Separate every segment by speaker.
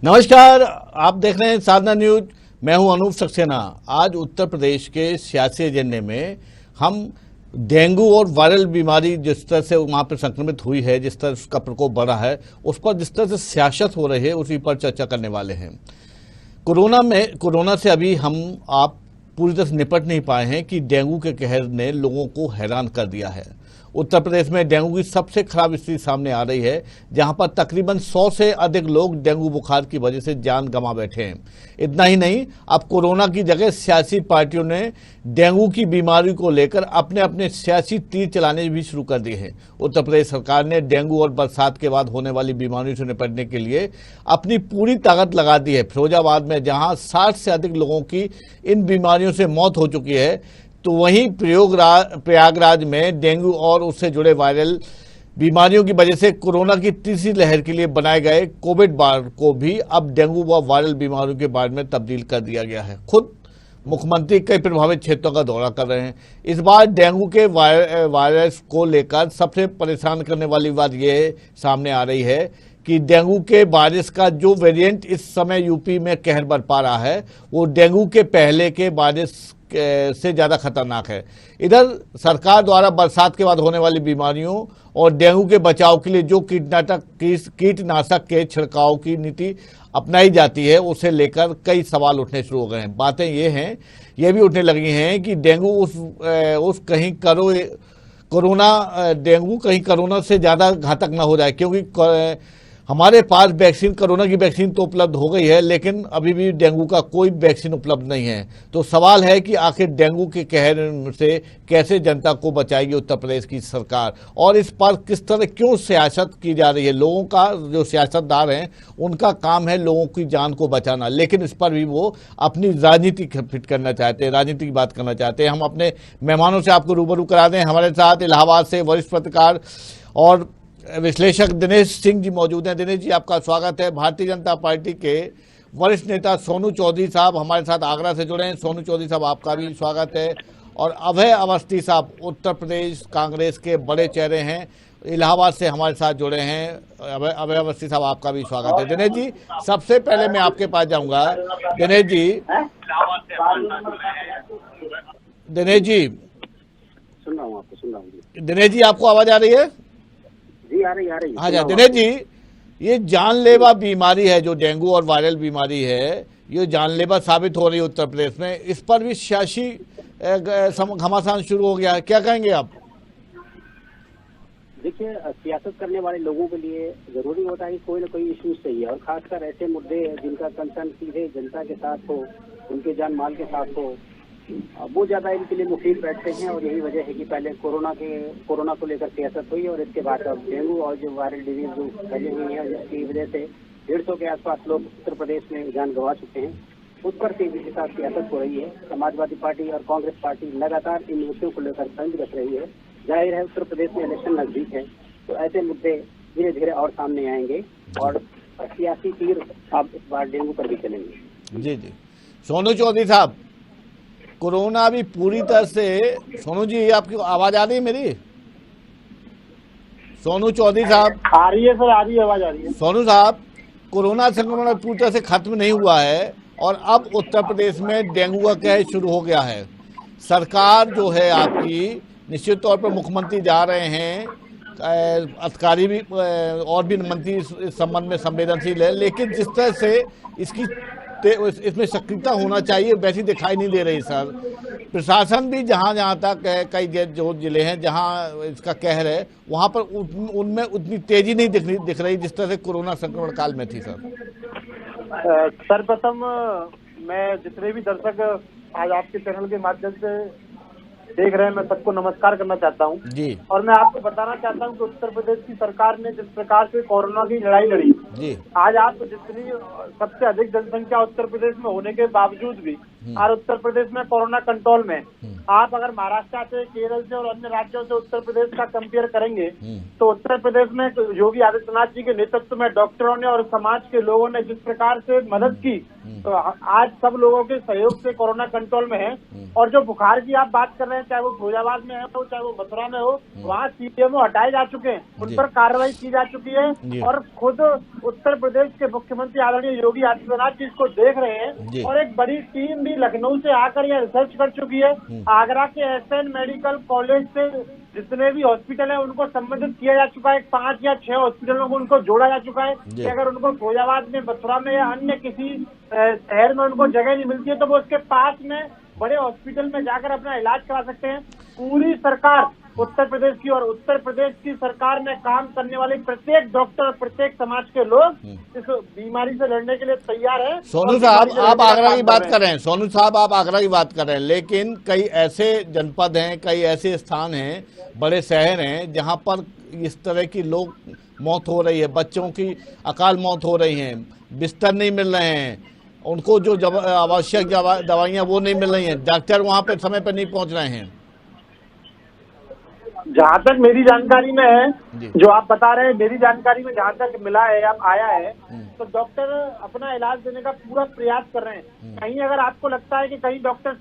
Speaker 1: नमस्कार, आप देख रहे हैं साधना न्यूज। मैं हूं अनूप सक्सेना। आज उत्तर प्रदेश के सियासी एजेंडे में हम डेंगू और वायरल बीमारी जिस तरह से वहां पर संक्रमित हुई है, जिस तरह उसका प्रकोप बढ़ा है, उस पर जिस तरह से सियासत हो रही है उसी पर चर्चा करने वाले हैं। कोरोना से अभी आप पूरी तरह से निपट नहीं पाए हैं कि डेंगू के कहर ने लोगों को हैरान कर दिया है। उत्तर प्रदेश में डेंगू की सबसे खराब स्थिति सामने आ रही है, जहां पर तकरीबन 100 से अधिक लोग डेंगू बुखार की वजह से जान गंवा बैठे हैं। इतना ही नहीं, अब कोरोना की जगह सियासी पार्टियों ने डेंगू की बीमारी को लेकर अपने अपने सियासी तीर चलाने भी शुरू कर दिए हैं। उत्तर प्रदेश सरकार ने डेंगू और बरसात के बाद होने वाली बीमारियों से निपटने के लिए अपनी पूरी ताकत लगा दी है। फिरोजाबाद में जहां 60 से अधिक लोगों की इन बीमारियों से मौत हो चुकी है, तो वहीं प्रयागराज में डेंगू और उससे जुड़े वायरल बीमारियों की वजह से कोरोना की तीसरी लहर के लिए बनाए गए कोविड वार्ड को भी अब डेंगू व वायरल बीमारियों के वार्ड में तब्दील कर दिया गया है। खुद मुख्यमंत्री कई प्रभावित क्षेत्रों का दौरा कर रहे हैं। इस बार डेंगू के वायरस को लेकर सबसे परेशान करने वाली बात यह सामने आ रही है कि डेंगू के वायरस का जो वेरिएंट इस समय यूपी में कहर बरपा रहा है, वो डेंगू के पहले के वायरस से ज्यादा खतरनाक है। इधर सरकार द्वारा बरसात के बाद होने वाली बीमारियों और डेंगू के बचाव के लिए जो कीटनाशक के छिड़काव की नीति अपनाई जाती है, उसे लेकर कई सवाल उठने शुरू हो गए हैं। बातें ये भी उठने लगी हैं कि डेंगू डेंगू कहीं कोरोना से ज्यादा घातक ना हो जाए, क्योंकि हमारे पास कोरोना की वैक्सीन तो उपलब्ध हो गई है, लेकिन अभी भी डेंगू का कोई वैक्सीन उपलब्ध नहीं है। तो सवाल है कि आखिर डेंगू के कहर से कैसे जनता को बचाएगी उत्तर प्रदेश की सरकार, और इस पर किस तरह क्यों सियासत की जा रही है। लोगों का जो सियासतदार हैं, उनका काम है लोगों की जान को बचाना, लेकिन इस पर भी वो अपनी राजनीति फिट करना चाहते हैं, राजनीति की बात करना चाहते हैं। हम अपने मेहमानों से आपको रूबरू करा दें। हमारे साथ इलाहाबाद से वरिष्ठ पत्रकार और विश्लेषक दिनेश सिंह जी मौजूद हैं। दिनेश जी, आपका स्वागत है। भारतीय जनता पार्टी के वरिष्ठ नेता सोनू चौधरी साहब हमारे साथ आगरा से जुड़े हैं। सोनू चौधरी साहब, आपका भी स्वागत है। और अभय अवस्थी साहब उत्तर प्रदेश कांग्रेस के बड़े चेहरे हैं, इलाहाबाद से हमारे साथ जुड़े हैं। अभय अवस्थी साहब, आपका भी स्वागत है। दिनेश जी, सबसे पहले मैं आपके पास जाऊंगा। दिनेश जी,
Speaker 2: सुन रहा हूँ।
Speaker 1: दिनेश जी, आपको आवाज आ रही है?
Speaker 2: जी, आ रही है।
Speaker 1: हाँ जी दिनेश जी, ये जानलेवा बीमारी है जो डेंगू और वायरल बीमारी है, ये जानलेवा साबित हो रही है उत्तर प्रदेश में। इस पर भी सियासी घमासान शुरू हो गया है, क्या कहेंगे आप?
Speaker 2: देखिए, सियासत करने वाले लोगों के लिए जरूरी होता है कि कोई ना कोई इश्यूज चाहिए, और खासकर ऐसे मुद्दे जिनका कंसर्न सीधे जनता के साथ हो, उनके जान माल के साथ हो, वो ज्यादा इनके लिए मुफीद बैठते हैं। और यही वजह है कि पहले कोरोना को लेकर सियासत हुई, और इसके बाद अब डेंगू और जो वायरल डिजीज जो फैली हुई है, जिसकी वजह से 150 के आसपास लोग उत्तर प्रदेश में जान गंवा चुके हैं, उस पर तेजी के साथ सियासत हो रही है। समाजवादी पार्टी और कांग्रेस पार्टी लगातार इन मुद्दों को लेकर तंज रख रही है। जाहिर है, उत्तर प्रदेश में इलेक्शन नजदीक है, तो ऐसे मुद्दे धीरे धीरे और सामने आएंगे और सियासी तीर अब इस बार डेंगू पर भी चलेंगे।
Speaker 1: जी जी, सोनू चौधरी साहब, कोरोना भी पूरी तरह से, सोनू जी आपकी आवाज आ रही है मेरी? सोनू चौधरी साहब,
Speaker 2: आ रही है सर, आ रही है, आवाज आ रही है।
Speaker 1: सोनू साहब, कोरोना संक्रमण पूरी तरह से खत्म नहीं हुआ है और अब उत्तर प्रदेश में डेंगू का कहर शुरू हो गया है। सरकार जो है आपकी, निश्चित तौर पर मुख्यमंत्री जा रहे हैं, अधिकारी भी और भी मंत्री इस संबंध में संवेदनशील है, लेकिन जिस तरह से इसमें सक्रियता होना चाहिए वैसी दिखाई नहीं दे रही सर। प्रशासन भी जहां तक कई जो जिले हैं जहां इसका कहर है, वहां पर उनमें उतनी तेजी नहीं दिख रही जिस तरह से कोरोना संक्रमण काल में थी सर।
Speaker 3: सर्वप्रथम मैं जितने भी दर्शक आज आपके चैनल के माध्यम से देख रहे हैं, मैं सबको नमस्कार करना चाहता हूं
Speaker 1: जी।
Speaker 3: और मैं आपको बताना चाहता हूं कि उत्तर प्रदेश की सरकार ने जिस प्रकार से कोरोना की लड़ाई लड़ी जी, आज आप जितनी सबसे अधिक जनसंख्या उत्तर प्रदेश में होने के बावजूद भी और उत्तर प्रदेश में कोरोना कंट्रोल में। आप अगर महाराष्ट्र से, केरल से और अन्य राज्यों से उत्तर प्रदेश का कंपेयर करेंगे तो उत्तर प्रदेश में योगी आदित्यनाथ जी के नेतृत्व में डॉक्टरों ने और समाज के लोगों ने जिस प्रकार से मदद की, तो आज सब लोगों के सहयोग से कोरोना कंट्रोल में है। और जो बुखार की आप बात कर रहे हैं, चाहे वो फिरोजाबाद में हो, चाहे वो मथुरा में हो, वहाँ सीएमओ हटाए जा चुके हैं, उन पर कार्रवाई की जा चुकी है। और खुद उत्तर प्रदेश के मुख्यमंत्री आदरणीय योगी आदित्यनाथ जी इसको देख रहे हैं और एक बड़ी टीम भी लखनऊ से आकर यह रिसर्च कर चुकी है। आगरा के एसएन मेडिकल कॉलेज से जितने भी हॉस्पिटल है उनको संबंधित किया जा चुका है। 5 या 6 हॉस्पिटलों को उनको जोड़ा जा चुका है कि अगर उनको फिरोजाबाद में, मथुरा में या अन्य किसी शहर में उनको जगह नहीं मिलती है तो वो उसके पास में बड़े हॉस्पिटल में जाकर अपना इलाज करा सकते हैं। पूरी सरकार उत्तर प्रदेश की और उत्तर प्रदेश की सरकार में काम करने वाले प्रत्येक डॉक्टर, प्रत्येक समाज के लोग इस बीमारी से लड़ने के लिए तैयार है।
Speaker 1: सोनू साहब, आप आगरा की बात कर रहे हैं, सोनू साहब आप आगरा की बात कर रहे हैं, लेकिन कई ऐसे जनपद हैं, कई ऐसे स्थान हैं, बड़े शहर हैं जहां पर इस तरह की लोग मौत हो रही है, बच्चों की अकाल मौत हो रही है, बिस्तर नहीं मिल रहे हैं, उनको जो आवश्यक दवाइयाँ वो नहीं मिल रही हैं, डॉक्टर वहाँ पे समय पर नहीं पहुँच रहे हैं।
Speaker 3: जहाँ तक मेरी जानकारी में है, जो आप बता रहे हैं, मेरी जानकारी में जहाँ तक मिला है, आप आया है, तो डॉक्टर अपना इलाज देने का पूरा प्रयास कर रहे हैं। कहीं अगर आपको लगता है कि कहीं डॉक्टर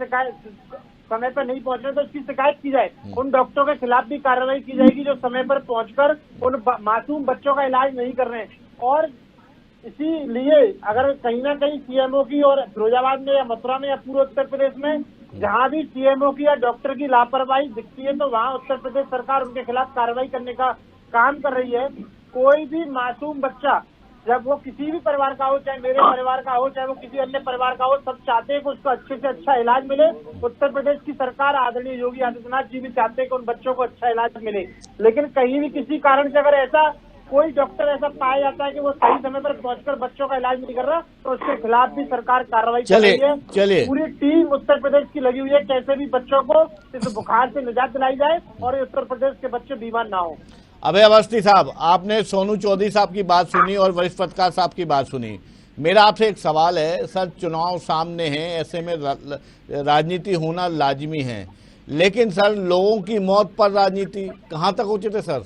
Speaker 3: समय पर नहीं पहुंच रहे तो उसकी शिकायत की जाए, उन डॉक्टरों के खिलाफ भी कार्रवाई की जाएगी जो समय पर पहुंचकर उन मासूम बच्चों का इलाज नहीं कर रहे हैं। और इसीलिए अगर कहीं ना कहीं सीएमओ की, और फिरोजाबाद में या मथुरा में या पूरे उत्तर प्रदेश में जहां भी सीएमओ की या डॉक्टर की लापरवाही दिखती है तो वहां उत्तर प्रदेश सरकार उनके खिलाफ कार्रवाई करने का काम कर रही है। कोई भी मासूम बच्चा, जब वो किसी भी परिवार का हो, चाहे मेरे परिवार का हो, चाहे वो किसी अन्य परिवार का हो, सब चाहते हैं कि उसको अच्छे से अच्छा इलाज मिले। उत्तर प्रदेश की सरकार आदरणीय योगी आदित्यनाथ जी भी चाहते हैं कि उन बच्चों को अच्छा इलाज मिले। लेकिन कहीं भी किसी कारण से अगर ऐसा कोई डॉक्टर ऐसा पाया जाता है कि वो सही समय पर पहुंचकर बच्चों का इलाज नहीं कर रहा तो उसके खिलाफ भी सरकार कार्रवाई कर रही है।
Speaker 1: चलिए,
Speaker 3: पूरी टीम उत्तर प्रदेश की लगी हुई है कैसे भी बच्चों को इस बुखार से निजात दिलाई जाए और उत्तर प्रदेश के बच्चे बीमार ना हो।
Speaker 1: अभय अवस्थी साहब, आपने सोनू चौधरी साहब की बात सुनी और वरिष्ठ पत्रकार साहब की बात सुनी। मेरा आपसे एक सवाल है, सर चुनाव सामने हैं, ऐसे में राजनीति होना लाजिमी है, लेकिन सर लोगों की मौत पर राजनीति कहाँ तक उचित है सर?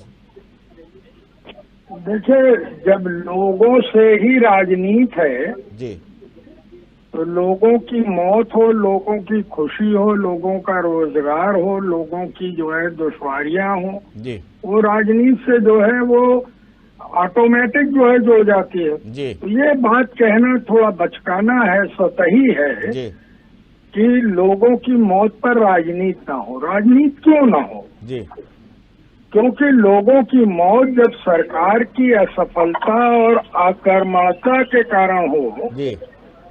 Speaker 4: देखिए, जब लोगों से ही राजनीति है
Speaker 1: जी,
Speaker 4: तो लोगों की मौत हो, लोगों की खुशी हो, लोगों का रोजगार हो, लोगों की जो है दुश्वारियां हो
Speaker 1: जी,
Speaker 4: वो राजनीति से जो है वो ऑटोमेटिक जो है जुड़ जाती है
Speaker 1: जी।
Speaker 4: तो ये बात कहना थोड़ा बचकाना है, सतही है
Speaker 1: जी
Speaker 4: कि लोगों की मौत पर राजनीति ना हो। राजनीति क्यों ना हो?
Speaker 1: जी,
Speaker 4: क्योंकि लोगों की मौत जब सरकार की असफलता और आक्रामकता के कारण हो
Speaker 1: जी,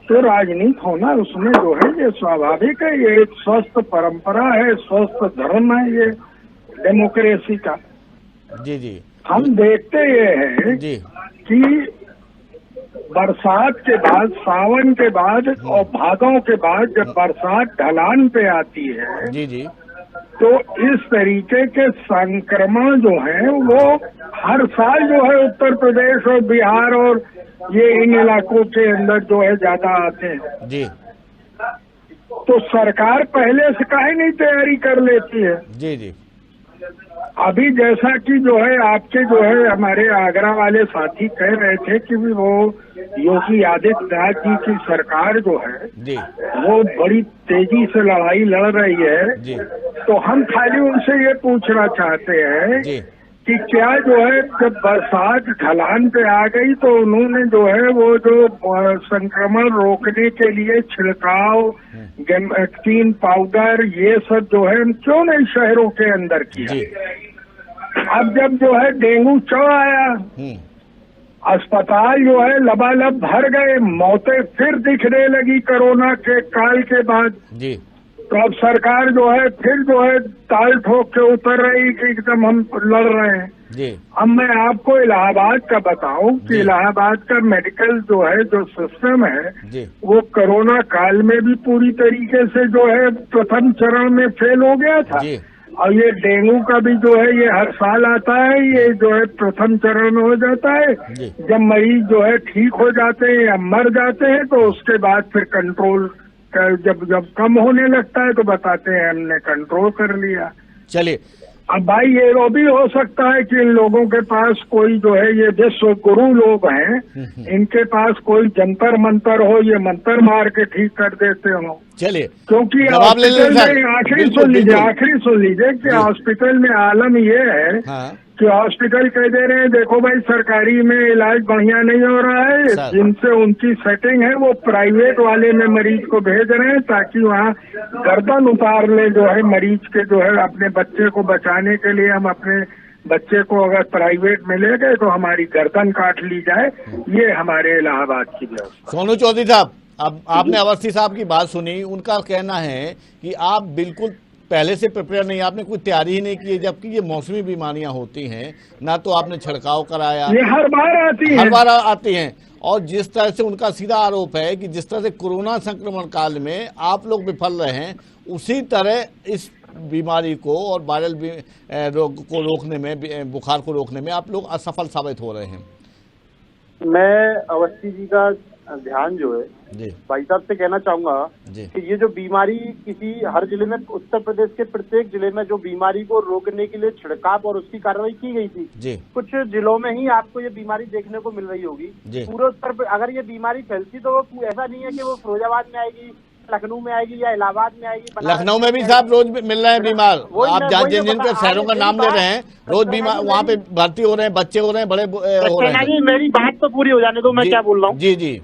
Speaker 4: तो राजनीति होना उसमें जो है ये स्वाभाविक है। ये एक स्वस्थ परंपरा है, स्वस्थ धर्म है ये डेमोक्रेसी का।
Speaker 1: जी जी,
Speaker 4: हम देखते ये हैं
Speaker 1: जी
Speaker 4: कि बरसात के बाद, सावन के बाद और भादों के बाद जब बरसात ढलान पे आती है
Speaker 1: जी जी,
Speaker 4: तो इस तरीके के संक्रमण जो है वो हर साल जो है उत्तर प्रदेश और बिहार और ये इन इलाकों के अंदर जो है ज्यादा आते हैं।
Speaker 1: जी
Speaker 4: तो सरकार पहले से काहे नहीं तैयारी कर लेती है?
Speaker 1: जी जी,
Speaker 4: अभी जैसा कि जो है आपके जो है हमारे आगरा वाले साथी कह रहे थे कि वो योगी आदित्यनाथ जी की सरकार जो है
Speaker 1: जी
Speaker 4: वो बड़ी तेजी से लड़ाई लड़ रही है,
Speaker 1: जी,
Speaker 4: तो हम खाली उनसे ये पूछना चाहते हैं
Speaker 1: जी
Speaker 4: कि क्या जो है जब बरसात ढलान पे आ गई तो उन्होंने जो है वो जो संक्रमण रोकने के लिए छिड़काव, वैक्सीन पाउडर, ये सब जो है क्यों नहीं शहरों के अंदर किया? अब जब जो है डेंगू चढ़ आया, अस्पताल जो है लबालब भर गए, मौतें फिर दिखने लगी कोरोना के काल के बाद
Speaker 1: जी,
Speaker 4: तो अब सरकार जो है फिर जो है ताल ठोक के उतर रही कि एकदम हम लड़ रहे हैं
Speaker 1: जी।
Speaker 4: अब मैं आपको इलाहाबाद का बताऊं कि इलाहाबाद का मेडिकल जो है जो सिस्टम है
Speaker 1: जी,
Speaker 4: वो कोरोना काल में भी पूरी तरीके से जो है प्रथम चरण में फेल हो गया था
Speaker 1: जी,
Speaker 4: और ये डेंगू का भी जो है ये हर साल आता है, ये जो है प्रथम चरण में हो जाता है। जब मरीज जो है ठीक हो जाते हैं या मर जाते हैं तो उसके बाद फिर कंट्रोल जब जब कम होने लगता है तो बताते हैं हमने कंट्रोल कर लिया।
Speaker 1: चलिए,
Speaker 4: अब भाई ये भी हो सकता है कि इन लोगों के पास कोई जो है ये विश्व गुरु लोग हैं, इनके पास कोई जंतर मंतर हो, ये मंतर मार के ठीक कर देते हो।
Speaker 1: चलिए,
Speaker 4: क्योंकि
Speaker 1: जवाब ले लें
Speaker 4: हॉस्पिटल
Speaker 1: सर।
Speaker 4: में आखिरी
Speaker 1: बिल्कुल,
Speaker 4: सुन लीजिए,
Speaker 1: बिल्कुल।
Speaker 4: आखिरी सुन लीजिए कि हॉस्पिटल में आलम ये है
Speaker 1: हाँ,
Speaker 4: कि हॉस्पिटल कह दे रहे हैं देखो भाई सरकारी में इलाज बढ़िया नहीं हो रहा है,
Speaker 1: सर।
Speaker 4: जिनसे उनकी सेटिंग है वो प्राइवेट वाले में मरीज को भेज रहे हैं ताकि वहाँ गर्दन उतार ले जो है मरीज के, जो है अपने बच्चे को बचाने के लिए हम अपने बच्चे को अगर प्राइवेट में ले गए तो हमारी गर्दन काट ली जाए। ये हमारे इलाहाबाद की व्यवस्था।
Speaker 1: सोनू चौधरी साहब, अब आपने अवस्थी साहब की बात सुनी, उनका कहना है कि आप बिल्कुल पहले से प्रिपेयर नहीं, आपने कोई तैयारी ही नहीं की है, जबकि ये मौसमी बीमारियां होती हैं, ना तो आपने छिड़काव कराया,
Speaker 4: ये हर बार आती है,
Speaker 1: हर बार आती हैं। और जिस तरह से उनका सीधा आरोप है कि जिस तरह से कोरोना संक्रमण काल में आप लोग विफल रहे हैं, उसी तरह इस बीमारी को और वायरल रोग को रोकने में, बुखार को रोकने में आप लोग असफल साबित हो रहे हैं।
Speaker 3: मैं अवस्थी जी का ध्यान जो है
Speaker 1: जी
Speaker 3: भाई साहब से कहना चाहूंगा
Speaker 1: जी
Speaker 3: कि ये जो बीमारी किसी हर जिले में, उत्तर प्रदेश के प्रत्येक जिले में जो बीमारी को रोकने के लिए छिड़काव और उसकी कार्रवाई की गई थी,
Speaker 1: जी
Speaker 3: कुछ जिलों में ही आपको ये बीमारी देखने को मिल रही होगी।
Speaker 1: जी।
Speaker 3: पूरे उत्तर अगर ये बीमारी फैलती तो वो ऐसा नहीं है कि वो फिरोजाबाद में आएगी, लखनऊ में आएगी या इलाहाबाद में आएगी,
Speaker 1: लखनऊ में भी साहब रोज मिल रहे हैं बीमार।
Speaker 3: वही
Speaker 1: आप
Speaker 3: मैं-
Speaker 1: जहाँ
Speaker 3: वही
Speaker 1: जिन
Speaker 3: मैं
Speaker 1: जिनके
Speaker 3: बता-
Speaker 1: शहरों का
Speaker 3: मेरी
Speaker 1: नाम ले
Speaker 3: बात-
Speaker 1: रहे हैं, रोज बीमार वहाँ पे भर्ती हो रहे हैं, बच्चे हो रहे हैं, बड़े हो रहे हैं।
Speaker 3: मेरी बात तो पूरी हो जाने दो, मैं
Speaker 1: जी,
Speaker 3: क्या बोल रहा हूँ।
Speaker 1: जी जी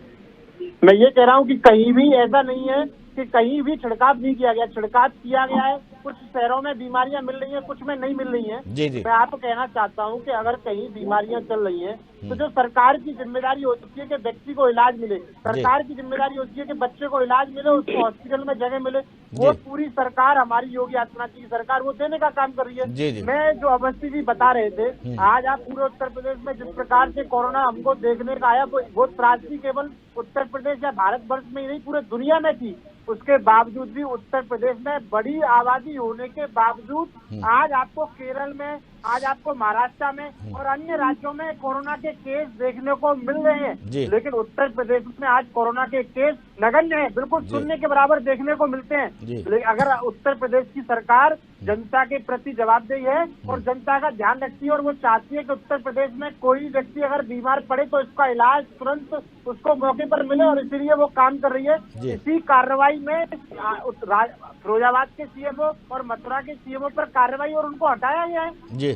Speaker 3: मैं ये कह रहा हूँ कि कहीं भी ऐसा नहीं है कि कहीं भी छिड़काव नहीं किया गया, छिड़काव किया गया है। कुछ शहरों में बीमारियां मिल रही हैं, कुछ में नहीं मिल रही हैं।
Speaker 1: जी जी
Speaker 3: मैं आपको कहना चाहता हूं कि अगर कहीं बीमारियां चल रही हैं तो जो सरकार की जिम्मेदारी होती है कि व्यक्ति को इलाज मिले, सरकार की जिम्मेदारी होती है कि बच्चे को इलाज मिले, उसको हॉस्पिटल में जगह मिले, वो
Speaker 1: जी।
Speaker 3: पूरी सरकार, हमारी योगी आदित्यनाथ जी की सरकार वो देने का काम कर रही है।
Speaker 1: जी, जी।
Speaker 3: मैं जो अवस्थी जी बता रहे थे, आज आप पूरे उत्तर प्रदेश में जिस प्रकार से कोरोना हमको देखने का आया, वो त्रासदी केवल उत्तर प्रदेश या भारत वर्ष में ही नहीं, पूरे दुनिया में थी। उसके बावजूद भी उत्तर प्रदेश में बड़ी आबादी होने के बावजूद आज आपको केरल में, आज आपको महाराष्ट्र में और अन्य राज्यों में कोरोना के केस देखने को मिल रहे
Speaker 1: जी।
Speaker 3: हैं, लेकिन उत्तर प्रदेश में आज कोरोना के केस नगण्य है, बिल्कुल
Speaker 1: जी।
Speaker 3: शून्य के बराबर देखने को मिलते हैं।
Speaker 1: जी।
Speaker 3: लेकिन अगर उत्तर प्रदेश की सरकार जनता के प्रति जवाबदेही है और जनता का ध्यान रखती है और वो चाहती है कि उत्तर प्रदेश में कोई व्यक्ति अगर बीमार पड़े तो इसका इलाज तुरंत उसको मौके पर मिले, और इसीलिए वो काम कर रही है।
Speaker 1: जी।
Speaker 3: इसी कार्रवाई में फिरोजाबाद के सीएमओ और मथुरा के सीएमओ पर कार्रवाई और उनको हटाया गया है।
Speaker 1: जी।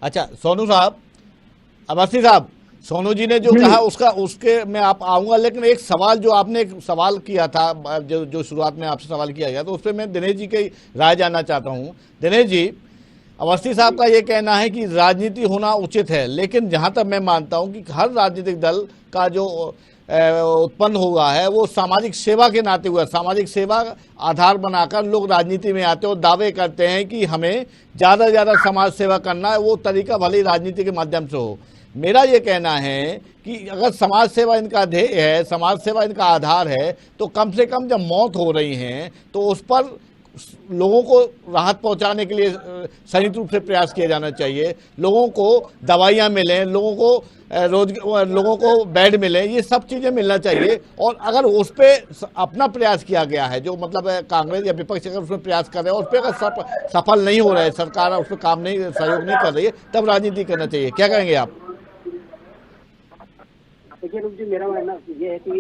Speaker 1: अच्छा सोनू साहब, अवस्थी साहब, सोनू जी ने जो कहा उसके मैं आप आऊंगा, लेकिन एक सवाल जो आपने एक सवाल किया था, जो शुरुआत में आपसे सवाल किया गया, तो उस पर मैं दिनेश जी की राय जानना चाहता हूं। दिनेश जी, अवस्थी साहब का ये कहना है कि राजनीति होना उचित है, लेकिन जहां तक मैं मानता हूं कि हर राजनीतिक दल का जो उत्पन्न हुआ है वो सामाजिक सेवा के नाते हुआ, सामाजिक सेवा आधार बनाकर लोग राजनीति में आते हैं और दावे करते हैं कि हमें ज़्यादा से ज़्यादा समाज सेवा करना है, वो तरीका भले ही राजनीति के माध्यम से हो। मेरा ये कहना है कि अगर समाज सेवा इनका ध्येय है, समाज सेवा इनका आधार है, तो कम से कम जब मौत हो रही हैं तो उस पर लोगों को राहत पहुंचाने के लिए संयुक्त रूप से प्रयास किया जाना चाहिए। लोगों को दवाइयां मिलें, लोगों को लोगों को बेड मिले, ये सब चीज़ें मिलना चाहिए। और अगर उस पर अपना प्रयास किया गया है, जो मतलब कांग्रेस या विपक्ष अगर उसमें प्रयास कर रहे हैं और उस पर अगर सफल नहीं हो रहा है, सरकार उस पर काम नहीं, सहयोग नहीं कर रही है, तब राजनीति करना चाहिए। क्या कहेंगे आप?
Speaker 2: देखिए रूप जी, मेरा मानना ये है कि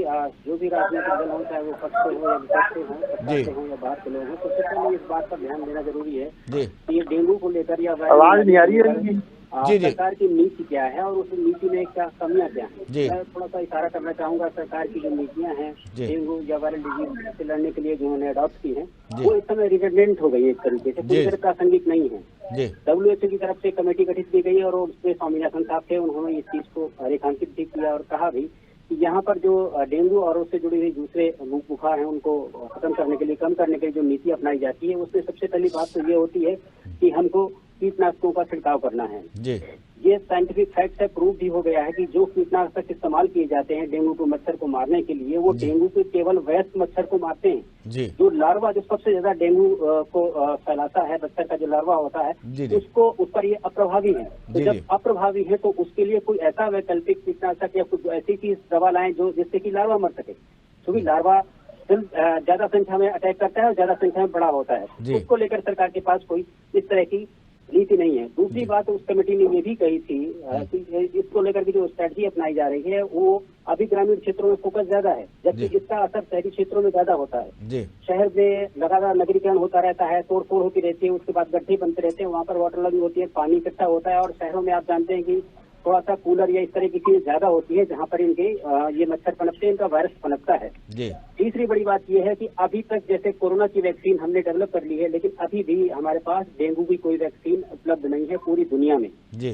Speaker 2: जो भी राजनीतिक दल हो, चाहे वो पक्ष से हो या विपक्ष से हो, सत्ता से हो या बाहर के लोग हो, सबसे पहले इस बात पर ध्यान देना जरूरी है
Speaker 1: जी
Speaker 2: कि ये डेंगू को लेकर या
Speaker 3: आवाज नहीं आ रही है इनकी।
Speaker 1: जी, जी।
Speaker 2: सरकार की नीति क्या है और उस नीति में क्या कमियां क्या हैं।
Speaker 1: जी।
Speaker 2: मैं थोड़ा सा इशारा करना चाहूंगा, सरकार की जो नीतियां हैं
Speaker 1: जी।
Speaker 2: डेंगू या वायरल डिजीज से लड़ने के लिए जो उन्होंने अडॉप्ट की है,
Speaker 1: जी।
Speaker 2: वो इस समय रिडंडेंट हो गई है, एक तरीके से पूरी
Speaker 1: जी।
Speaker 2: तरह प्रासंगिक नहीं है।
Speaker 1: जी
Speaker 2: WHO की तरफ से कमेटी गठित की गई और उसमें स्वामीनाथन साहब थे, उन्होंने इस चीज को रेखांकित भी किया और कहा भी कि यहाँ पर जो डेंगू और उससे जुड़ी हुई दूसरे बुखार हैं उनको खत्म करने के लिए, कम करने के लिए जो नीति अपनाई जाती है, उसमें सबसे पहली बात तो ये होती है कि हमको कीटनाशकों का छिड़काव करना है।
Speaker 1: जी
Speaker 2: ये साइंटिफिक फैक्ट है, प्रूव भी हो गया है कि जो कीटनाशक इस्तेमाल किए जाते हैं डेंगू को मच्छर को मारने के लिए, वो डेंगू के केवल वयस्क मच्छर को मारते हैं।
Speaker 1: जी
Speaker 2: जो लार्वा, जो सबसे ज्यादा डेंगू को फैलाता है, मच्छर का जो लार्वा होता है,
Speaker 1: जी, जी।
Speaker 2: उसको, उस पर ये अप्रभावी है। तो
Speaker 1: जी,
Speaker 2: जब
Speaker 1: जी।
Speaker 2: अप्रभावी है तो उसके लिए कोई ऐसा वैकल्पिक कीटनाशक या कुछ ऐसी चीज दवा लाएं जो जिससे कि लार्वा मर सके, क्योंकि लार्वा ज्यादा संख्या में अटैक करता है और ज्यादा संख्या में बड़ा होता
Speaker 1: जी।
Speaker 2: है। उसको लेकर सरकार के पास कोई इस तरह की नीति नहीं है। दूसरी बात, उस कमेटी ने ये भी कही थी कि इसको लेकर के जो स्ट्रैटेजी अपनाई जा रही है वो अभी ग्रामीण क्षेत्रों में फोकस ज्यादा है, जबकि
Speaker 1: जी।
Speaker 2: इसका असर शहरी क्षेत्रों में ज्यादा होता है।
Speaker 1: जी।
Speaker 2: शहर में लगातार नगरीकरण होता रहता है, तोड़ फोड़ होती रहती है, उसके बाद गड्ढे बनते रहते हैं, वहाँ पर वाटर लॉगिंग होती है, पानी इकट्ठा होता है। और शहरों में आप जानते हैं कि थोड़ा सा कूलर या इस तरह की चीज ज्यादा होती है जहाँ पर इनके ये मच्छर पनपते हैं, इनका वायरस पनपता है।
Speaker 1: जी।
Speaker 2: तीसरी बड़ी बात यह है कि अभी तक जैसे कोरोना की वैक्सीन हमने डेवलप कर ली है, लेकिन अभी भी हमारे पास डेंगू की कोई वैक्सीन उपलब्ध नहीं है पूरी दुनिया में।
Speaker 1: जी।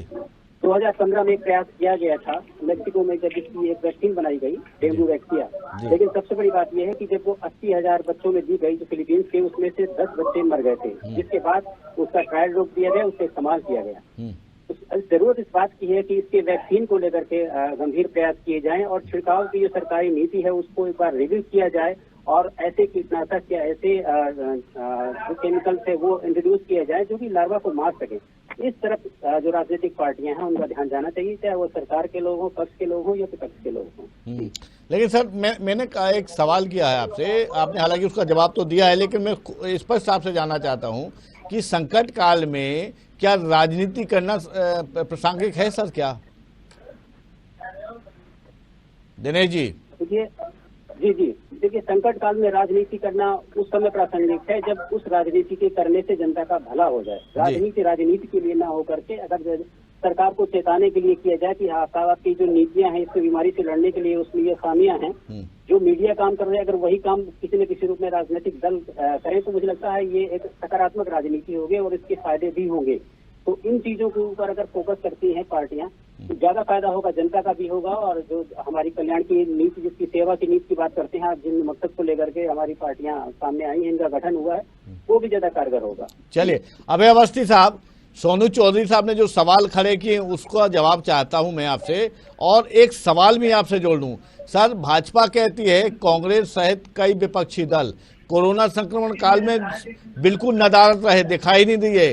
Speaker 2: 2015 में एक प्रयास किया गया था मेक्सिको में, जब इसकी एक वैक्सीन बनाई गई, डेंगू वैक्सिया।
Speaker 1: जी।
Speaker 2: लेकिन सबसे बड़ी बात यह है कि जब वो 80,000 बच्चों में दी गई जो फिलीपींस के, उसमें से 10 बच्चे मर गए थे, जिसके बाद उसका ट्रायल रोक दिया गया, उसका इस्तेमाल किया गया। जरूरत इस बात की है कि इसके वैक्सीन को लेकर के गंभीर प्रयास किए जाएं और छिड़काव की जो सरकारी नीति है उसको एक बार रिव्यू किया जाए और ऐसे कीटनाशक या ऐसे जो केमिकल है वो इंट्रोड्यूस किया जाए जो कि लार्वा को मार सके। इस तरफ जो राजनीतिक पार्टियां हैं उनका ध्यान जाना चाहिए, चाहे वो सरकार के लोग हों, पक्ष के लोग हों या विपक्ष के लोग हों।
Speaker 1: लेकिन सर मैंने कहा एक सवाल किया है आपसे, आपने हालांकि उसका जवाब तो दिया है, लेकिन मैं स्पष्ट आपसे जानना चाहता हूं कि संकट काल में क्या राजनीति करना प्रासंगिक है सर? क्या दिनेश जी?
Speaker 2: देखिए संकट काल में राजनीति करना उस समय प्रासंगिक है जब उस राजनीति के करने से जनता का भला हो जाए। राजनीति के लिए ना हो करके अगर सरकार को चेताने के लिए किया जाए कि हाँ आपकी जो नीतियां हैं इस बीमारी से लड़ने के लिए उसमें ये खामियां हैं, जो मीडिया काम कर रहे हैं अगर वही काम किसी न किसी रूप में राजनीतिक दल करें तो मुझे लगता है ये एक सकारात्मक राजनीति होगी और इसके फायदे भी होंगे। तो इन चीजों के ऊपर अगर फोकस करती हैं पार्टियां तो ज्यादा फायदा होगा, जनता का भी होगा। और जो हमारी कल्याण की नीति, जिसकी सेवा की नीति की बात करते हैं, जिन मकसद को लेकर के हमारी पार्टियां सामने आई हैं, इनका गठन हुआ है, वो भी ज्यादा कारगर होगा।
Speaker 1: चलिए, अभय अवस्थी साहब, सोनू चौधरी साहब ने जो सवाल खड़े किए उसका जवाब चाहता हूं मैं आपसे, और एक सवाल भी आपसे जोड़ लूं। सर, भाजपा कहती है कांग्रेस सहित कई विपक्षी दल कोरोना संक्रमण काल में बिल्कुल नदारद रहे, दिखाई नहीं दिए,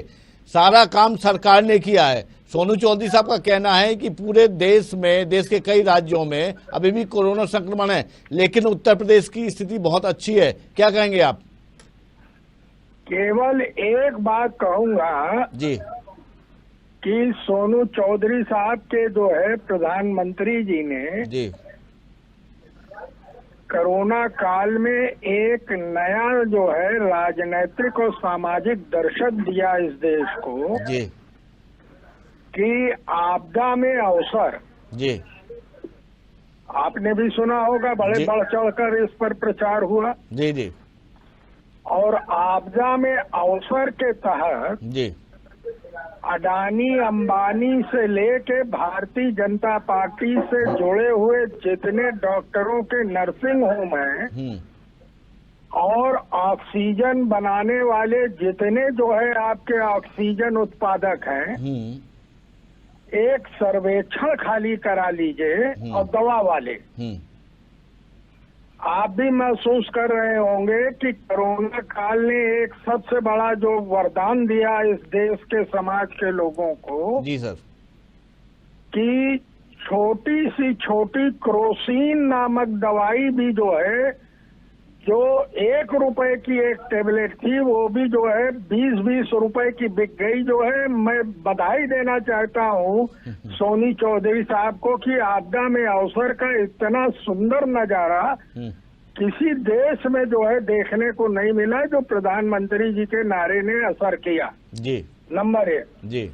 Speaker 1: सारा काम सरकार ने किया है। सोनू चौधरी साहब का कहना है कि पूरे देश में, देश के कई राज्यों में अभी भी कोरोना संक्रमण है, लेकिन उत्तर प्रदेश की स्थिति बहुत अच्छी है। क्या कहेंगे आप?
Speaker 4: केवल एक बात कहूंगा
Speaker 1: जी
Speaker 4: कि सोनू चौधरी साहब के जो है प्रधानमंत्री जी ने
Speaker 1: जी
Speaker 4: कोरोना काल में एक नया जो है राजनीतिक और सामाजिक दर्शन दिया इस देश को
Speaker 1: जी
Speaker 4: कि आपदा में अवसर।
Speaker 1: जी
Speaker 4: आपने भी सुना होगा, बड़े बढ़ चढ़कर इस पर प्रचार हुआ।
Speaker 1: जी जी
Speaker 4: और आपदा में अवसर के तहत
Speaker 1: जी
Speaker 4: अडानी अंबानी से लेके भारतीय जनता पार्टी से जुड़े हुए जितने डॉक्टरों के नर्सिंग होम हैं और ऑक्सीजन बनाने वाले जितने जो है आपके ऑक्सीजन उत्पादक हैं, एक सर्वेक्षण खाली करा लीजिए। और दवा वाले आप भी महसूस कर रहे होंगे कि कोरोना काल ने एक सबसे बड़ा जो वरदान दिया इस देश के समाज के लोगों को,
Speaker 1: जी सर,
Speaker 4: कि छोटी सी छोटी क्रोसिन नामक दवाई भी जो है, जो 1 रुपए की एक टेबलेट थी, वो भी जो है 20-20 रुपए की बिक गई। जो है मैं बधाई देना चाहता हूँ सोनी चौधरी साहब को कि आपदा में अवसर का इतना सुंदर नजारा किसी देश में जो है देखने को नहीं मिला, जो प्रधानमंत्री जी के नारे ने असर किया।
Speaker 1: जी
Speaker 4: नंबर 1
Speaker 1: जी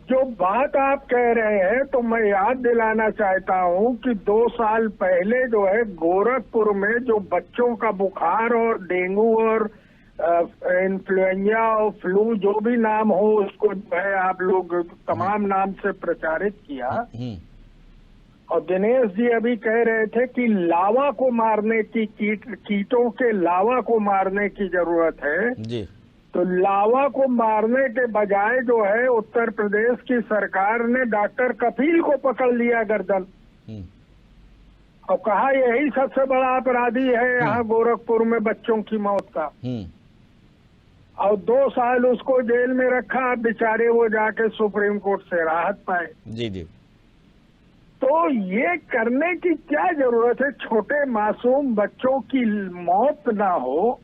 Speaker 4: जो बात आप कह रहे हैं, तो मैं याद दिलाना चाहता हूं कि 2 साल पहले जो है गोरखपुर में जो बच्चों का बुखार और डेंगू और इन्फ्लुएंजा और फ्लू, जो भी नाम हो उसको जो है आप लोग तमाम नाम से प्रचारित किया। और दिनेश जी अभी कह रहे थे कि लावा को मारने की, कीटों के लावा को मारने की जरूरत है
Speaker 1: जी।
Speaker 4: तो लावा को मारने के बजाय जो है उत्तर प्रदेश की सरकार ने डॉक्टर कफील को पकड़ लिया गर्दन और कहा यही सबसे बड़ा अपराधी है यहाँ गोरखपुर में बच्चों की मौत का। और 2 साल उसको जेल में रखा, बेचारे वो जाके सुप्रीम कोर्ट से राहत पाए।
Speaker 1: जी जी।
Speaker 4: तो ये करने की क्या जरूरत है? छोटे मासूम बच्चों की मौत ना हो,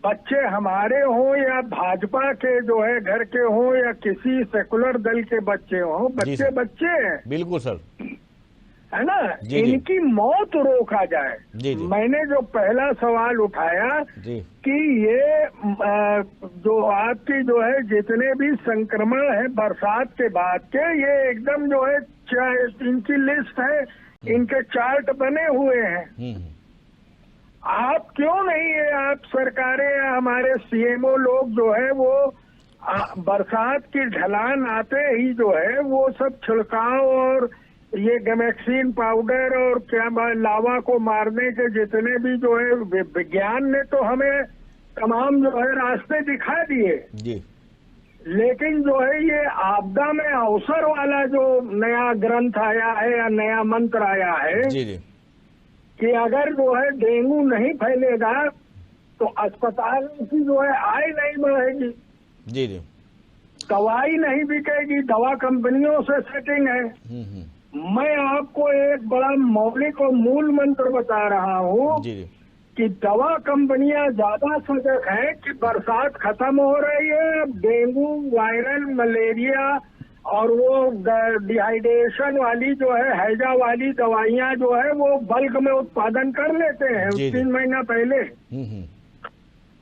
Speaker 4: बच्चे हमारे हों या भाजपा के जो है घर के हों या किसी सेकुलर दल के बच्चे हों, बच्चे बच्चे हैं,
Speaker 1: बिल्कुल सर,
Speaker 4: है ना?
Speaker 1: जी।
Speaker 4: इनकी मौत रोका जाए।
Speaker 1: जी।
Speaker 4: मैंने जो पहला सवाल उठाया
Speaker 1: जी
Speaker 4: कि ये जो आपकी जो है जितने भी संक्रमण है बरसात के बाद के, ये एकदम जो है इनकी लिस्ट है, इनके चार्ट बने हुए हैं। आप क्यों नहीं है, आप सरकारें या हमारे सीएमओ लोग जो है वो बरसात की ढलान आते ही जो है वो सब छिड़काव और ये गैमेक्सिन पाउडर और क्या लावा को मारने के जितने भी जो है विज्ञान ने तो हमें तमाम जो है रास्ते दिखा दिए
Speaker 1: जी,
Speaker 4: लेकिन जो है ये आपदा में अवसर वाला जो नया ग्रंथ आया है या नया मंत्र आया है
Speaker 1: जी जी,
Speaker 4: कि अगर जो है डेंगू नहीं फैलेगा तो अस्पताल की जो है आय नहीं बढ़ेगी,
Speaker 1: जी जी,
Speaker 4: दवाई नहीं बिकेगी, दवा कंपनियों से सेटिंग है। मैं आपको एक बड़ा मौलिक और मूल मंत्र बता रहा हूँ
Speaker 1: जी जी,
Speaker 4: कि दवा कंपनियां ज्यादा सजग है कि बरसात खत्म हो रही है, अब डेंगू, वायरल, मलेरिया और वो डिहाइड्रेशन वाली जो है हैजा वाली दवाइयां जो है वो बल्क में उत्पादन कर लेते हैं
Speaker 1: जी,
Speaker 4: 3 महीना पहले।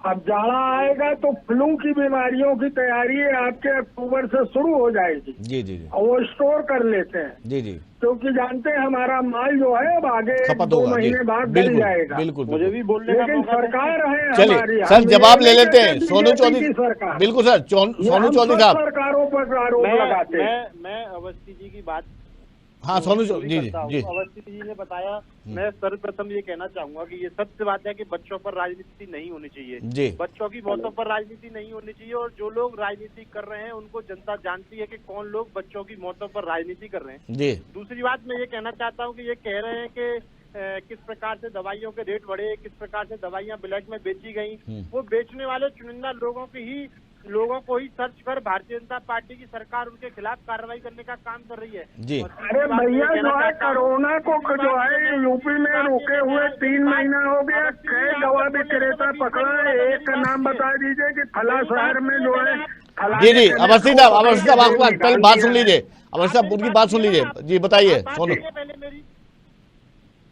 Speaker 4: अब जाड़ा आएगा तो फ्लू की बीमारियों की तैयारी आपके अक्टूबर से शुरू हो जाएगी।
Speaker 1: जी जी जी,
Speaker 4: और वो स्टोर कर लेते हैं
Speaker 1: जी जी,
Speaker 4: क्योंकि जानते हैं हमारा माल जो है अब आगे
Speaker 1: खपत
Speaker 4: 2
Speaker 1: होगा, जी,
Speaker 4: महीने बाद गल
Speaker 1: बिल्कुल,
Speaker 4: जाएगा।
Speaker 1: बिल्कुल
Speaker 3: मुझे
Speaker 1: बिल्कुल।
Speaker 3: भी बोलने का
Speaker 4: लेकिन
Speaker 3: मौका दें।
Speaker 4: सरकार है
Speaker 1: चलिए
Speaker 4: हमारी,
Speaker 1: सर,
Speaker 4: हम
Speaker 1: जवाब
Speaker 4: ये
Speaker 1: ले
Speaker 4: नहीं
Speaker 1: लेते हैं
Speaker 4: कहते
Speaker 1: सोनू
Speaker 4: BJP
Speaker 1: चौधरी,
Speaker 4: की सरकार।
Speaker 1: बिल्कुल सर,
Speaker 4: ये
Speaker 1: सोनू
Speaker 4: हम
Speaker 1: चौधरी
Speaker 4: सब
Speaker 1: साहब।
Speaker 4: सरकारों पर आरोप लगाते हैं।
Speaker 3: मैं अवस्थी जी की बात
Speaker 1: हाँ सोनू
Speaker 3: पूरी
Speaker 1: चौधरी, जी
Speaker 3: करता हूं।
Speaker 1: जी,
Speaker 3: अवस्थी जी ने बताया, मैं सर्वप्रथम ये कहना चाहूंगा कि ये सत्य बात है कि बच्चों पर राजनीति नहीं होनी चाहिए,
Speaker 1: जी,
Speaker 3: बच्चों की मौतों पर राजनीति नहीं होनी चाहिए। और जो लोग राजनीति कर रहे हैं उनको जनता जानती है कि कौन लोग बच्चों की मौतों पर राजनीति कर रहे हैं।
Speaker 1: जी,
Speaker 3: दूसरी बात मैं ये कहना चाहता हूँ कि ये कह रहे हैं कि किस प्रकार से दवाइयों के रेट बढ़े, किस प्रकार से दवाइयाँ ब्लैक में बेची गई, वो बेचने वाले चुनिंदा लोगों को ही सर्च कर भारतीय जनता पार्टी की सरकार उनके खिलाफ कार्रवाई करने का काम कर रही है।
Speaker 1: जी।
Speaker 4: अरे भैया जो है कोरोना को जो है यूपी में रोके हुए 3 महीना हो गया, कई दवा विक्रेता पकड़ा है, एक का नाम बता दीजिए कि फला शहर में जो है
Speaker 1: जी जी, अवस्थी साहब, आप पहले बात सुन लीजिए, अवस्थी साहब पूरी बात सुन लीजिए, जी बताइए सोनू।
Speaker 3: पहले मेरी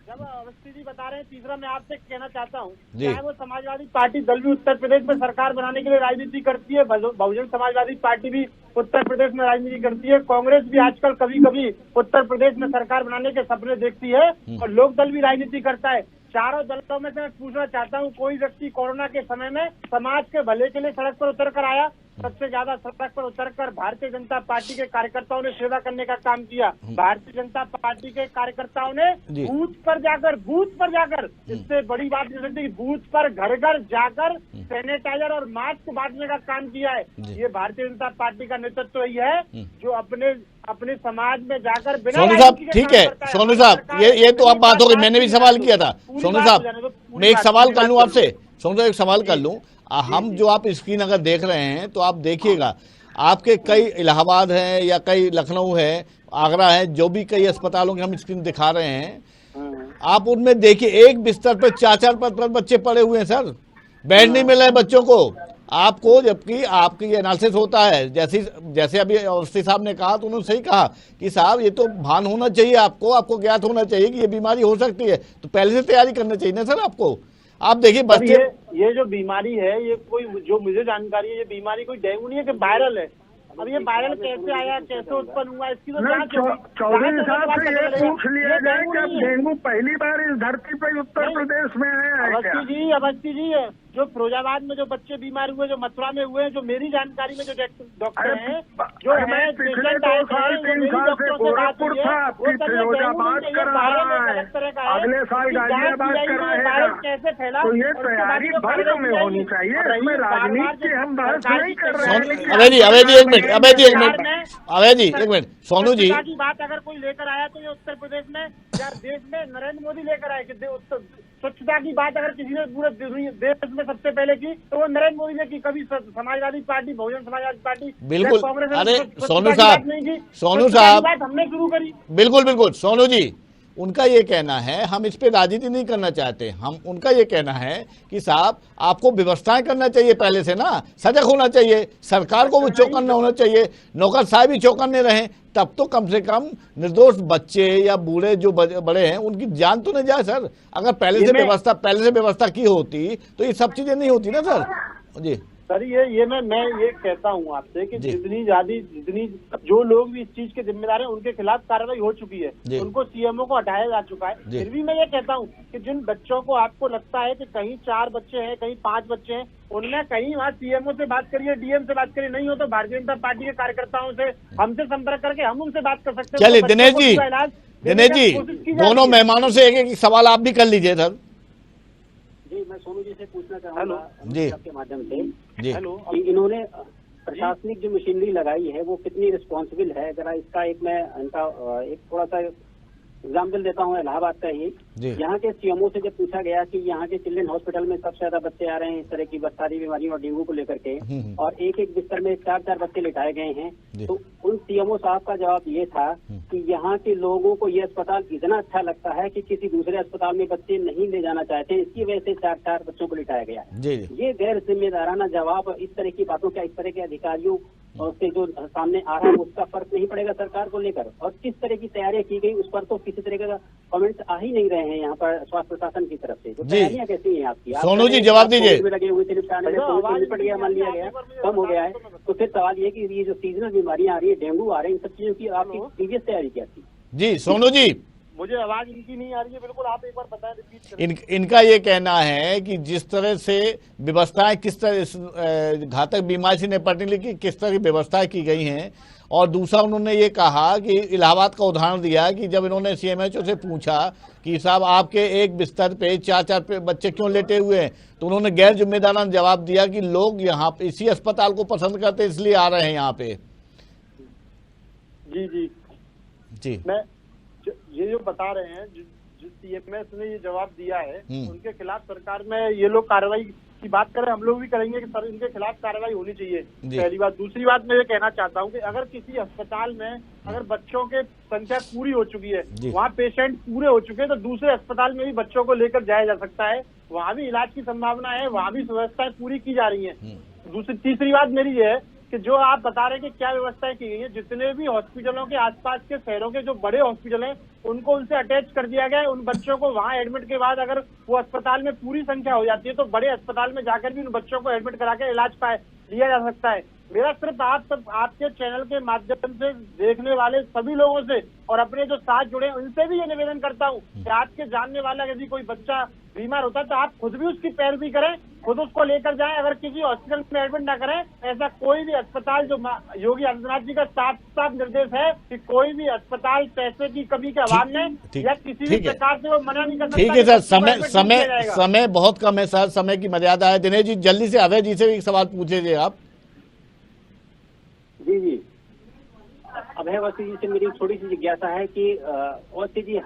Speaker 3: जब अवस्थी जी बता रहे हैं, तीसरा मैं आपसे कहना चाहता हूँ,
Speaker 1: जी।
Speaker 3: चाहे वो समाजवादी पार्टी दल भी उत्तर प्रदेश में सरकार बनाने के लिए राजनीति करती है, बहुजन समाजवादी पार्टी भी उत्तर प्रदेश में राजनीति करती है, कांग्रेस भी आजकल कभी कभी उत्तर प्रदेश में सरकार बनाने के सपने देखती है, और लोक दल भी राजनीति करता है। चारों दलों में से मैं पूछना चाहता हूँ, कोई व्यक्ति कोरोना के समय में समाज के भले के लिए सड़क पर उतर कर आया? सबसे ज्यादा सड़क पर उतरकर भारतीय जनता पार्टी के कार्यकर्ताओं ने सेवा करने का काम किया। भारतीय जनता पार्टी के कार्यकर्ताओं ने बूथ पर जाकर इससे बड़ी बात नहीं सकती, बूथ पर घर घर जाकर सैनिटाइजर और मास्क बांटने का काम किया है। ये भारतीय जनता पार्टी का नेतृत्व ही है जो अपने समाज में जाकर बिना
Speaker 1: सोनू साहब, ठीक है सोनू साहब, ये तो अब बात हो गई, मैंने भी सवाल किया था। सोनू साहब, मैं एक सवाल कर लूं आपसे, सोनू साहब एक सवाल कर लूं। हम जो आप स्क्रीन अगर देख रहे हैं तो आप देखिएगा, आपके कई इलाहाबाद है या कई लखनऊ है, आगरा है, जो भी कई अस्पतालों के हम स्क्रीन दिखा रहे हैं, आप उनमें देखिए एक बिस्तर पे 4-4 बच्चे पड़े हुए हैं सर, बेड नहीं मिल रहे बच्चों को आपको, जबकि आपकी एनालिसिस होता है। जैसे अभी अवस्थी साहब ने कहा तो उन्होंने सही कहा कि साहब ये तो भान होना चाहिए, आपको ज्ञात होना चाहिए कि ये बीमारी हो सकती है, तो पहले से तैयारी करनी चाहिए ना सर आपको। आप देखिए बच्चे,
Speaker 3: ये जो बीमारी है, ये कोई जो मुझे जानकारी है, ये बीमारी कोई डेंगू नहीं है कि वायरल है। अब ये वायरल कैसे आया, कैसे उत्पन्न हुआ, इसकी तो
Speaker 4: चौधरी साहब से ये पूछ लिया जाए कि अब डेंगू पहली बार इस धरती पर उत्तर प्रदेश में आया है क्या?
Speaker 3: अवस्थी जी जो फिरोजाबाद में जो बच्चे बीमार हुए, जो मथुरा में हुए, जो मेरी जानकारी में जो डॉक्टर हैं, जो है
Speaker 4: पिछले 2 साल 3 साल से गोरखपुर था, आपकी फिरोजाबाद कर रहा है, अगले साल गाजियाबाद कर रहेगा।
Speaker 3: कैसे फैला,
Speaker 4: तो ये तैयारी बल्क में होनी चाहिए, इसमें राजनीति की हम बहस नहीं कर रहे हैं।
Speaker 1: अभय जी एक मिनट, सोनू जी
Speaker 3: की बात अगर कोई लेकर आया तो ये उत्तर प्रदेश में या देश में नरेंद्र मोदी लेकर आए कि स्वच्छता की बात अगर किसी ने पूरे देश में सबसे पहले की तो वो नरेंद्र मोदी ने की। कभी समाजवादी पार्टी, बहुजन समाजवादी पार्टी,
Speaker 1: बिल्कुल।
Speaker 3: कांग्रेस ने
Speaker 1: अरे
Speaker 3: स्वच्छता
Speaker 1: सोनू
Speaker 3: की
Speaker 1: साहब,
Speaker 3: बात नहीं की।
Speaker 1: सोनू
Speaker 3: स्वच्छता की
Speaker 1: साहब,
Speaker 3: बात हमने शुरू करी।
Speaker 1: बिल्कुल बिल्कुल सोनू जी, उनका ये कहना है, हम इस पे राजनीति नहीं करना चाहते, हम उनका ये कहना है कि साहब आपको व्यवस्थाएं करना चाहिए पहले से ना, सजग होना चाहिए, सरकार को भी चौकन्ना होना चाहिए, नौकरशाही भी चौकन्ने रहें, तब तो कम से कम निर्दोष बच्चे या बूढ़े जो बड़े हैं उनकी जान तो नहीं जाए सर। अगर पहले से व्यवस्था की होती तो ये सब चीजें नहीं होती ना सर जी।
Speaker 3: सर ये मैं ये कहता हूँ आपसे कि जितनी जो लोग भी इस चीज के जिम्मेदार हैं उनके खिलाफ कार्रवाई हो चुकी है, उनको सीएमओ को हटाया जा चुका है। फिर भी मैं ये कहता हूँ कि जिन बच्चों को आपको लगता है कि कहीं 4 बच्चे हैं, कहीं 5 बच्चे हैं, उनमें कहीं वहाँ सीएमओ से बात करिए, डीएम से बात करिए, नहीं हो तो भारतीय जनता पार्टी के कार्यकर्ताओं से हमसे संपर्क करके हम उनसे बात कर सकते हैं।
Speaker 1: चलिए दिनेश जी दोनों मेहमानों से एक एक सवाल आप भी कर लीजिए सर।
Speaker 2: जी, मैं सोनू जी से पूछना चाहूंगा
Speaker 1: जी
Speaker 2: आपके माध्यम से
Speaker 1: जी,
Speaker 2: इन्होंने प्रशासनिक जो मशीनरी लगाई है वो कितनी रिस्पॉन्सिबल है, जरा इसका एक थोड़ा सा एग्जाम्पल देता हूँ इलाहाबाद का ही। यहाँ के सीएमओ से जब पूछा गया कि यहाँ के चिल्ड्रन हॉस्पिटल में सबसे ज्यादा बच्चे आ रहे हैं इस तरह की सारी बीमारियों और डेंगू को लेकर के, और एक एक बिस्तर में 4-4 बच्चे लिटाए गए हैं, तो उन सीएमओ साहब का जवाब ये था कि यहाँ के लोगों को ये अस्पताल इतना अच्छा लगता है कि किसी दूसरे अस्पताल में बच्चे नहीं ले जाना चाहते, इसकी वजह से 4-4 बच्चों को लिटाया गया है। ये गैर जिम्मेदाराना जवाब, इस तरह की बातों का इस तरह के अधिकारियों से जो सामने आ रहा है उसका फर्क नहीं पड़ेगा सरकार को लेकर, और किस तरह की तैयारियां की गई उस पर तो किसी तरह का कमेंट्स आ ही नहीं रहे हैं यहाँ पर स्वास्थ्य प्रशासन की तरफ से। तो तैयारियां कैसी हैं आपकी?
Speaker 1: सोनू जी जवाब दीजिए।
Speaker 2: लगे हुए थे निपटाने में, निपट गया, मान लिया गया, कम हो गया है, तो फिर सवाल ये कि ये जो सीजनल बीमारियां आ रही है, डेंगू आ रही है, इन सब चीजों की आपकी प्रीवियस तैयारी क्या थी?
Speaker 1: जी सोनू जी,
Speaker 3: मुझे आवाज इनकी नहीं आ रही है, बिल्कुल आप एक बार बताएं, रिपीट करें।
Speaker 1: इनका ये कहना है कि जिस तरह से व्यवस्थाएं, किस तरह इस घातक बीमारी से निपटने की किस तरह की व्यवस्थाएं की गई हैं, और दूसरा उन्होंने ये कहा कि इलाहाबाद का उदाहरण दिया कि जब इन्होंने सीएमएचओ से पूछा कि साहब आपके एक बिस्तर पे 4-4 बच्चे क्यों लेटे हुए हैं, तो उन्होंने गैर जिम्मेदाराना जवाब दिया कि लोग यहाँ पे इसी अस्पताल को पसंद करते इसलिए आ रहे हैं यहाँ पे।
Speaker 3: जी जी
Speaker 1: जी,
Speaker 3: मैं ये जो बता रहे हैं, जिस सीएमएस ने ये जवाब दिया है उनके खिलाफ सरकार में ये लोग कार्रवाई की बात करें, हम लोग भी करेंगे कि सर इनके खिलाफ कार्रवाई होनी चाहिए, पहली बात। दूसरी बात मैं ये कहना चाहता हूँ कि अगर किसी अस्पताल में अगर बच्चों के संख्या पूरी हो चुकी है, वहाँ पेशेंट पूरे हो चुके हैं, तो दूसरे अस्पताल में भी बच्चों को लेकर जाया जा सकता है, वहाँ भी इलाज की संभावना है, वहाँ भी व्यवस्थाएं पूरी की जा रही है। तीसरी बात मेरी ये है कि जो आप बता रहे हैं कि क्या व्यवस्थाएं की गई है, जितने भी हॉस्पिटलों के आसपास के शहरों के जो बड़े हॉस्पिटल हैं उनको उनसे अटैच कर दिया गया है। उन बच्चों को वहां एडमिट के बाद अगर वो अस्पताल में पूरी संख्या हो जाती है तो बड़े अस्पताल में जाकर भी उन बच्चों को एडमिट करा के इलाज लिया जा सकता है। मेरा सिर्फ आपके चैनल के माध्यम से देखने वाले सभी लोगों से और अपने जो साथ जुड़े उनसे भी ये निवेदन करता हूँ कि आपके जानने वाला यदि कोई बच्चा बीमार होता है तो आप खुद भी उसकी पैरवी करें, खुद उसको लेकर जाएं। अगर किसी हॉस्पिटल में एडमिट ना करें, ऐसा कोई भी अस्पताल, जो योगी आदित्यनाथ जी का साफ निर्देश है कि कोई भी अस्पताल पैसे की कमी के अभाव में या किसी भी प्रकार से वो मना नहीं कर सकता।
Speaker 1: ठीक है सर, समय बहुत कम है सर, समय की मर्यादा है। दिनेश जी जल्दी से अभय जी से भी एक सवाल पूछिए आप।
Speaker 2: जी, अभय अवस्थी जी से मेरी थोड़ी सी जिज्ञासा है कि अवस्थी जी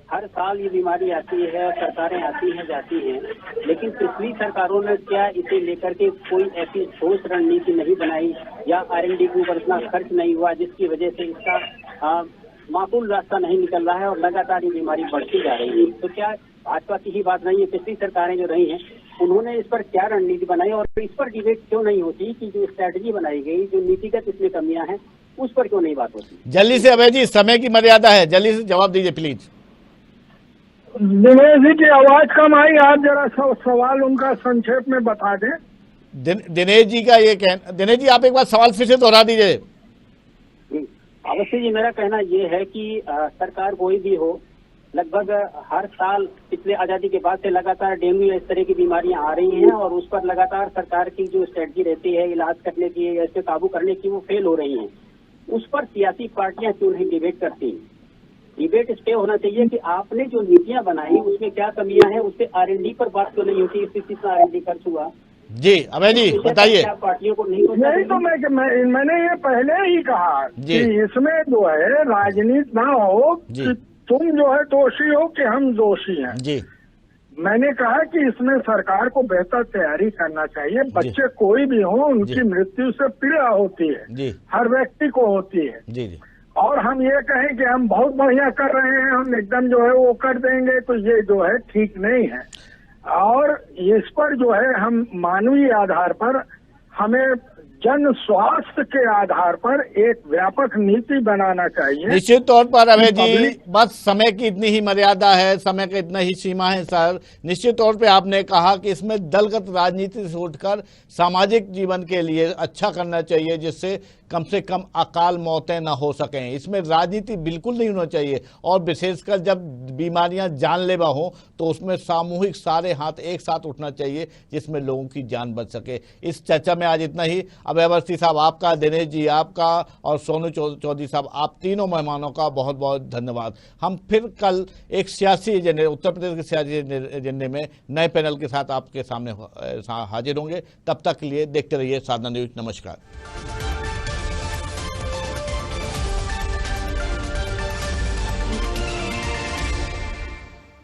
Speaker 2: हर साल ये बीमारी आती है, सरकारें आती हैं जाती हैं, लेकिन पिछली सरकारों ने क्या इसे लेकर के कोई ऐसी ठोस रणनीति नहीं बनाई या R&D के ऊपर इतना खर्च नहीं हुआ जिसकी वजह से इसका माकूल रास्ता नहीं निकल रहा है और लगातार ये बीमारी बढ़ती जा रही है? तो क्या भाजपा की ही बात नहीं है, पिछली सरकारें जो रही हैं उन्होंने इस पर क्या रणनीति बनाई और इस पर डिबेट क्यों नहीं होती कि जो स्ट्रैटेजी बनाई गई, जो नीतिगत इसमें कमियां हैं, उस पर क्यों नहीं बात होती?
Speaker 1: जल्दी से अभय जी, समय की मर्यादा है, जल्दी से जवाब दीजिए प्लीज।
Speaker 4: दिनेश जी की आवाज कम आई, आप जरा सवाल उनका संक्षेप में बता दें।
Speaker 1: दिनेश जी का ये कहना, दिनेश जी आप एक बार सवाल फिर से दोहरा दीजिए।
Speaker 2: अवश्य जी, मेरा कहना ये है कि सरकार कोई भी हो, लगभग हर साल पिछले आजादी के बाद से लगातार डेंगू या इस तरह की बीमारियां आ रही हैं और उस पर लगातार सरकार की जो स्ट्रेटजी रहती है इलाज करने की या इससे काबू करने की, वो फेल हो रही हैं। उस पर सियासी पार्टियां क्यों नहीं डिबेट करती? डिबेट इस पे होना चाहिए कि आपने जो नीतियां बनाई उसमें क्या कमियां हैं, उससे R&D पर बात क्यों नहीं होती, कितना R&D खर्च हुआ?
Speaker 1: जी अभय जी बताइए।
Speaker 2: पार्टियों को नहीं
Speaker 4: तो मैंने ये पहले ही कहा कि इसमें जो है राजनीति ना हो कि तुम जो है दोषी हो कि हम दोषी हैं।
Speaker 1: जी,
Speaker 4: मैंने कहा कि इसमें सरकार को बेहतर तैयारी करना चाहिए। बच्चे कोई भी हो, उनकी मृत्यु से पीड़ा होती है, हर व्यक्ति को होती है।
Speaker 1: जी जी।
Speaker 4: और हम ये कहें कि हम बहुत बढ़िया कर रहे हैं, हम एकदम जो है वो कर देंगे, तो ये जो है ठीक नहीं है। और इस पर जो है हम मानवीय आधार पर, हमें जन स्वास्थ्य के आधार पर एक व्यापक नीति बनाना चाहिए।
Speaker 1: निश्चित तौर पर अभय जी, बस समय की इतनी ही मर्यादा है, समय का इतना ही सीमा है सर। निश्चित तौर पे आपने कहा कि इसमें दलगत राजनीति से उठकर सामाजिक जीवन के लिए अच्छा करना चाहिए, जिससे कम से कम अकाल मौतें न हो सकें। इसमें राजनीति बिल्कुल नहीं होना चाहिए, और विशेषकर जब बीमारियां जानलेवा हो तो उसमें सामूहिक सारे हाथ एक साथ उठना चाहिए, जिसमें लोगों की जान बच सके। इस चर्चा में आज इतना ही। अभय अवस्थी साहब आपका, दिनेश जी आपका, और सोनू चौधरी साहब, आप तीनों मेहमानों का बहुत बहुत धन्यवाद। हम फिर कल एक सियासी एजेंडे, उत्तर प्रदेश के सियासी एजेंडे में नए पैनल के साथ आपके सामने हाजिर होंगे। तब तक के लिए देखते रहिए साधना न्यूज। नमस्कार।